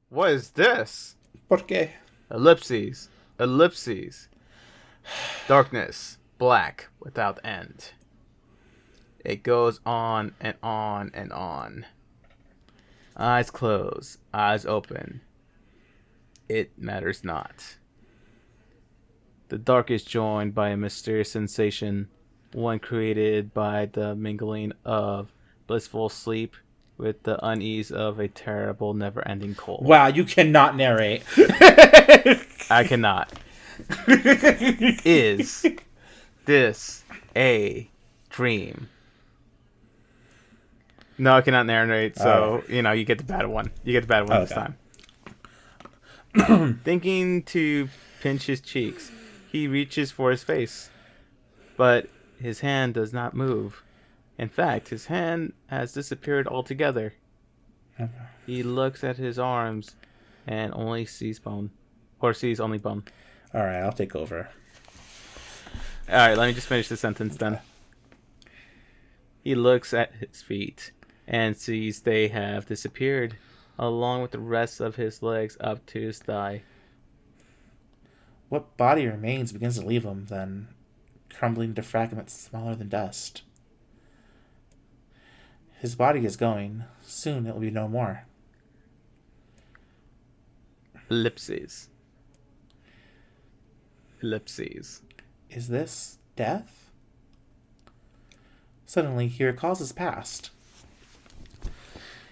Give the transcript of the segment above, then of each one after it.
What is this? ¿Por qué? Ellipses. Ellipses. Darkness. Black without end. It goes on and on and on. Eyes closed. Eyes open. It matters not. The dark is joined by a mysterious sensation, one created by the mingling of blissful sleep with the unease of a terrible, never-ending cold. Wow, you cannot narrate. I cannot. Is this a dream? No, I cannot narrate, so, you get the bad one. You get the bad one this time. Thinking to pinch his cheeks, he reaches for his face, but his hand does not move. In fact, his hand has disappeared altogether. He looks at his arms and only sees bone. Or sees only bone. Alright, I'll take over. Alright, let me just finish the sentence then. He looks at his feet and sees they have disappeared, along with the rest of his legs up to his thigh. What body remains begins to leave him, then, crumbling to fragments smaller than dust. His body is going. Soon it will be no more. Ellipses. Ellipses. Is this death? Suddenly, he recalls his past.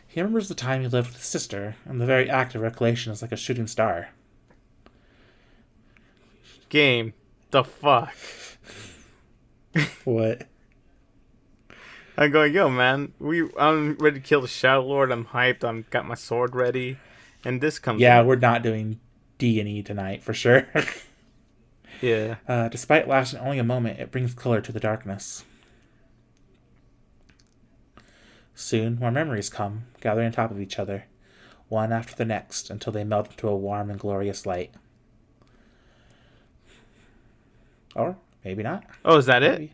He remembers the time he lived with his sister, and the very act of recollection is like a shooting star. Game. The fuck? What? I'm going, yo, man. I'm ready to kill the Shadow Lord. I'm hyped. I'm got my sword ready, and this comes. Yeah, in. we're not doing D&E tonight for sure. Yeah. Despite lasting only a moment, it brings color to the darkness. Soon, more memories come, gathering on top of each other, one after the next, until they melt into a warm and glorious light. Or maybe not. Oh, is that Maybe.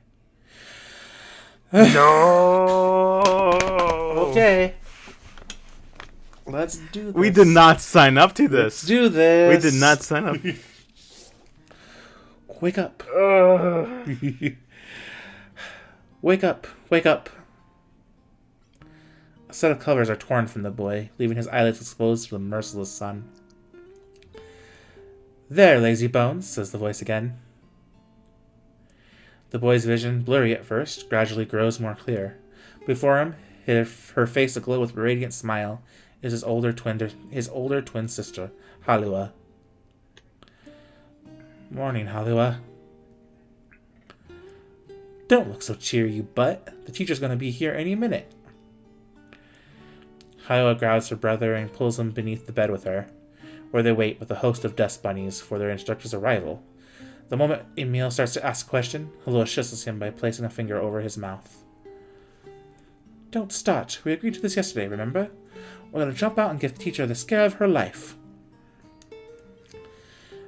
it? No. Okay. Let's do this. We did not sign up to this. Let's do this. We did not sign up. Wake up. Wake up. Wake up. A set of covers are torn from the boy, leaving his eyelids exposed to the merciless sun. There, lazy bones, says the voice again. The boy's vision, blurry at first, gradually grows more clear. Before him, her face aglow with a radiant smile, is his older twin sister, Halua. Morning, Halua. Don't look so cheery, you butt. The teacher's going to be here any minute. Halua grabs her brother and pulls him beneath the bed with her, where they wait with a host of dust bunnies for their instructor's arrival. The moment Emil starts to ask a question, Halua shushes him by placing a finger over his mouth. Don't start. We agreed to this yesterday, remember? We're going to jump out and give the teacher the scare of her life.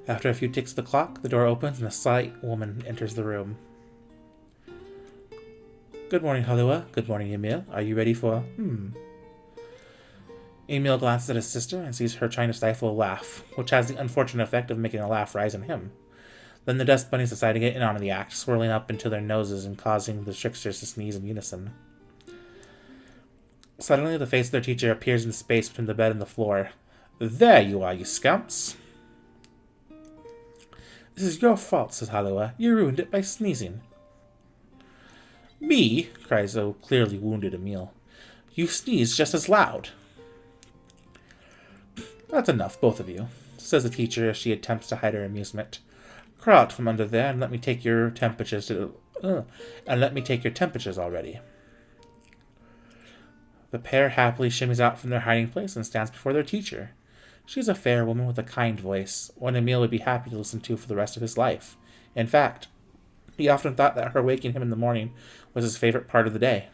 After a few ticks of the clock, the door opens and a slight woman enters the room. Good morning, Halua. Good morning, Emil. Are you ready for... Emil glances at his sister and sees her trying to stifle a laugh, which has the unfortunate effect of making a laugh rise in him. Then the dust bunnies decide to get in on the act, swirling up into their noses and causing the tricksters to sneeze in unison. Suddenly, the face of their teacher appears in the space between the bed and the floor. There you are, you scamps! This is your fault, says Halua. You ruined it by sneezing. Me? Cries a clearly wounded Emil. You sneeze just as loud. That's enough, both of you, says the teacher as she attempts to hide her amusement. Crawl out from under there and let me take your temperatures already. The pair happily shimmies out from their hiding place and stands before their teacher. She's a fair woman with a kind voice, one Emil would be happy to listen to for the rest of his life. In fact, he often thought that her waking him in the morning was his favorite part of the day.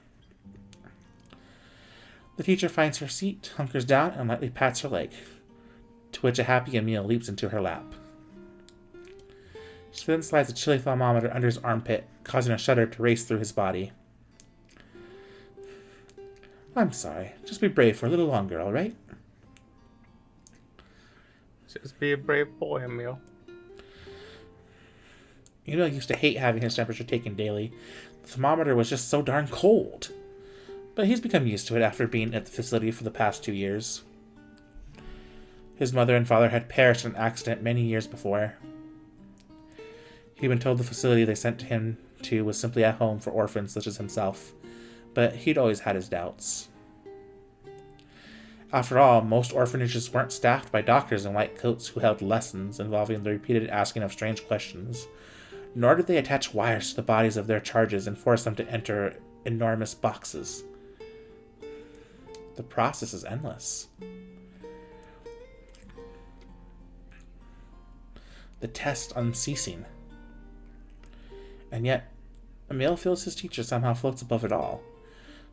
The teacher finds her seat, hunkers down, and lightly pats her leg, to which a happy Emil leaps into her lap. She then slides a chili thermometer under his armpit, causing a shudder to race through his body. I'm sorry. Just be brave for a little longer, all right? Just be a brave boy, Emil. Emil used to hate having his temperature taken daily. The thermometer was just so darn cold. But he's become used to it after being at the facility for the past 2 years. His mother and father had perished in an accident many years before. He'd been told the facility they sent him to was simply a home for orphans such as himself, but he'd always had his doubts. After all, most orphanages weren't staffed by doctors in white coats who held lessons involving the repeated asking of strange questions, nor did they attach wires to the bodies of their charges and force them to enter enormous boxes. The process is endless. The test unceasing. And yet, Emil feels his teacher somehow floats above it all.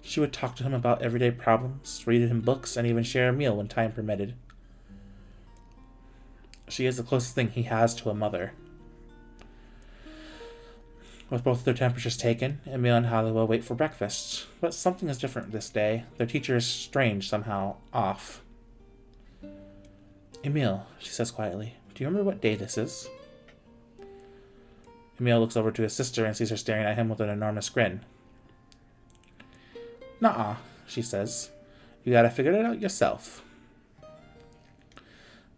She would talk to him about everyday problems, read him books, and even share a meal when time permitted. She is the closest thing he has to a mother. With both their temperatures taken, Emil and Haliwa wait for breakfast. But something is different this day. Their teacher is strange, somehow off. Emil, she says quietly, do you remember what day this is? Emil looks over to his sister and sees her staring at him with an enormous grin. Nuh-uh, she says. You gotta figure it out yourself.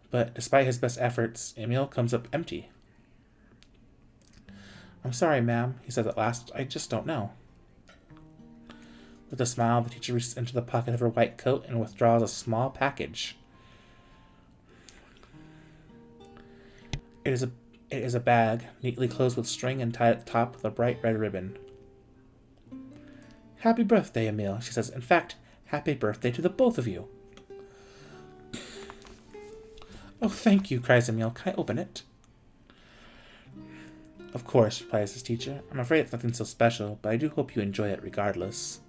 But despite his best efforts, Emil comes up empty. I'm sorry, ma'am, he says at last. I just don't know. With a smile, the teacher reaches into the pocket of her white coat and withdraws a small package. It is a bag, neatly closed with string and tied at the top with a bright red ribbon. Happy birthday, Emil, she says. In fact, happy birthday to the both of you. Oh, thank you, cries Emil. Can I open it? Of course, replies his teacher. I'm afraid it's nothing so special, but I do hope you enjoy it regardless.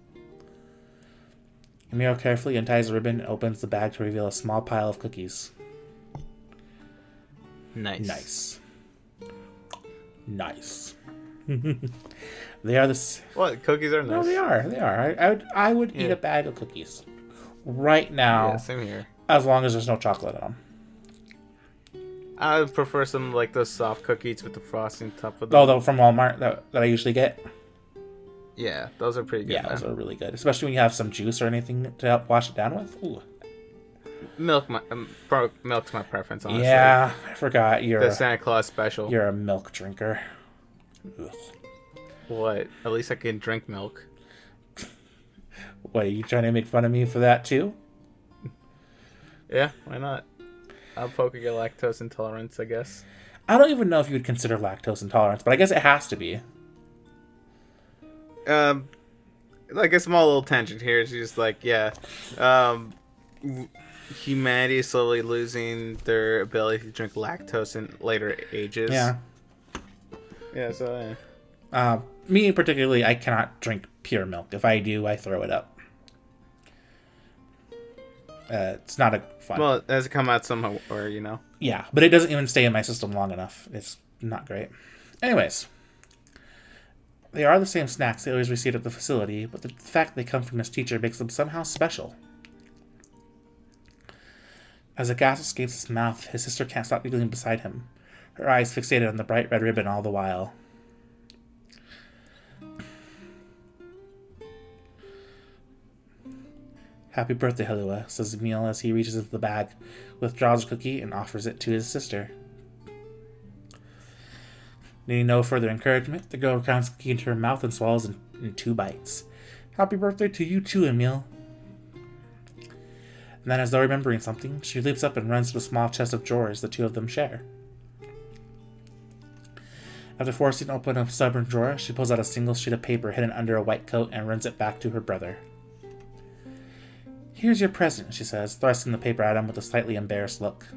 Emil carefully unties the ribbon and opens the bag to reveal a small pile of cookies. Nice. They are What? Cookies are nice. No, they are. I would eat a bag of cookies right now. Yeah, same here. As long as there's no chocolate in them. I would prefer some like those soft cookies with the frosting top of them. Oh, from Walmart that I usually get. Yeah, those are pretty good. Yeah, those are really good, especially when you have some juice or anything to help wash it down with. Ooh. Milk's my preference, honestly. Yeah, I forgot you're the Santa Claus special. You're a milk drinker. Ugh. What? At least I can drink milk. What, are you trying to make fun of me for that too? Yeah, why not? I'll poke your lactose intolerance, I guess. I don't even know if you would consider lactose intolerance, but I guess it has to be. Like a small little tangent here. It's just like, yeah, humanity is slowly losing their ability to drink lactose in later ages. Yeah. Yeah, so me particularly, I cannot drink pure milk. If I do, I throw it up. It's not a fun. Well, it has to come out somewhere, you know. Yeah, but it doesn't even stay in my system long enough. It's not great. Anyways, they are the same snacks they always received at the facility, but the fact they come from his teacher makes them somehow special. As a gas escapes his mouth, his sister can't stop giggling beside him, her eyes fixated on the bright red ribbon all the while. Happy birthday, Haliwa, says Emil as he reaches into the bag, withdraws a cookie, and offers it to his sister. Needing no further encouragement, the girl crowns the cookie into her mouth and swallows in 2 bites. Happy birthday to you too, Emil. And then, as though remembering something, she leaps up and runs to the small chest of drawers the two of them share. After forcing open a stubborn drawer, she pulls out a single sheet of paper hidden under a white coat and runs it back to her brother. Here's your present, she says, thrusting the paper at him with a slightly embarrassed look.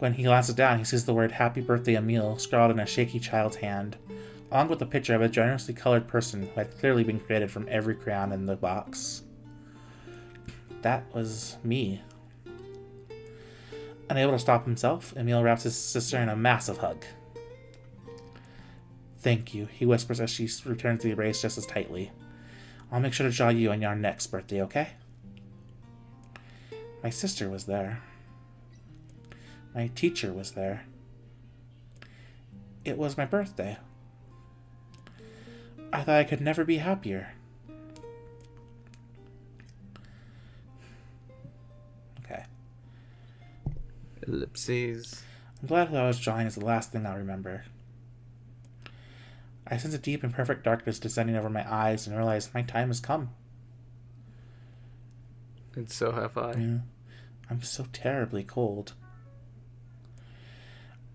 When he glances down, he sees the word Happy Birthday Emil scrawled in a shaky child's hand, along with a picture of a generously colored person who had clearly been created from every crayon in the box. That was me. Unable to stop himself, Emil wraps his sister in a massive hug. Thank you, he whispers as she returns the erase just as tightly. I'll make sure to draw you on your next birthday, okay? My sister was there. My teacher was there. It was my birthday. I thought I could never be happier. Okay. Ellipses. I'm glad who I was drawing is the last thing I'll remember. I sense a deep and perfect darkness descending over my eyes and realize my time has come. And so have I. Yeah. I'm so terribly cold.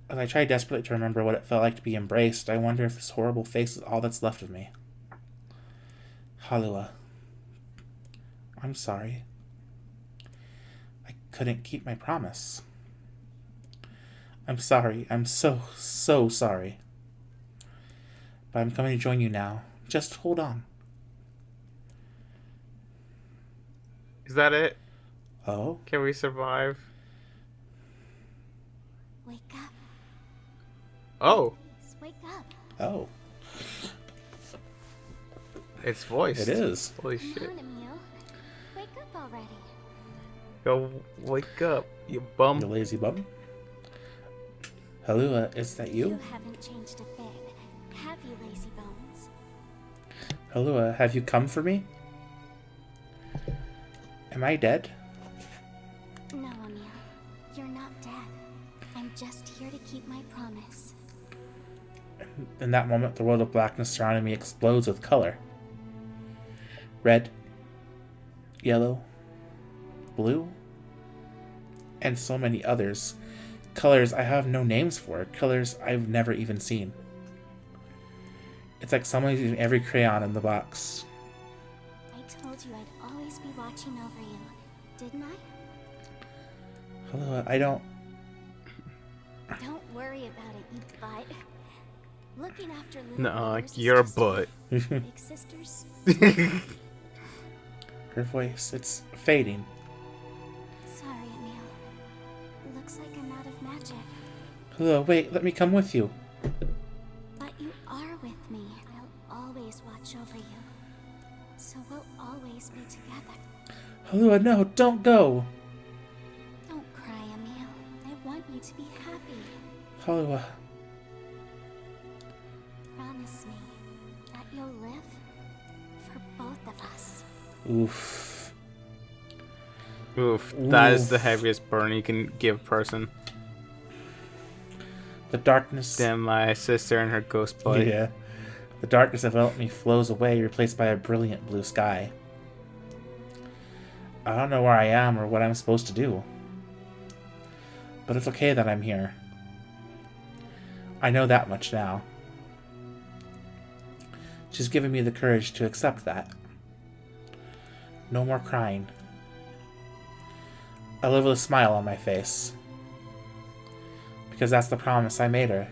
As I try desperately to remember what it felt like to be embraced, I wonder if this horrible face is all that's left of me. Halua. I'm sorry. I couldn't keep my promise. I'm sorry. I'm so sorry. But I'm coming to join you now. Just hold on. Is that it? Oh? Can we survive? Wake up. Oh, Please, wake up. Oh. it's voiced. It is. Holy Come shit. on, Emil. Wake up already. Go wake up, you bum. You lazy bum. Halua, is that You you? haven't changed a bit, have you, lazy bones? Halua, have you come for me? Am I dead? No, Emil. You're not dead. I'm just here to keep my promise. In that moment, the world of blackness surrounding me explodes with color. Red, yellow, blue, and so many others. Colors I have no names for. Colors I've never even seen. It's like someone's using every crayon in the box. I told you I'd always be watching over you, didn't I? Halua, I don't... Don't worry about it, you butt. Looking after little Nuh-uh, brothers is you're a just butt. big sisters. Her voice, it's fading. Sorry, Emil. Looks like I'm out of magic. Halua, wait, let me come with you. But you are with me. I'll always watch over you. So we'll always be together. Halua, no, don't go. Don't cry, Emil. I want you to be happy. Halua, Promise me that you'll live for both of us. oof. Oof, that is the Oof. heaviest burn you can give a person. The darkness... Damn my sister and her ghost buddy. Yeah. The darkness that enveloped me flows away, replaced by a brilliant blue sky. I don't know where I am or what I'm supposed to do. But it's okay that I'm here. I know that much now. She's given me the courage to accept that. No more crying. I live with a smile on my face. Because that's the promise I made her.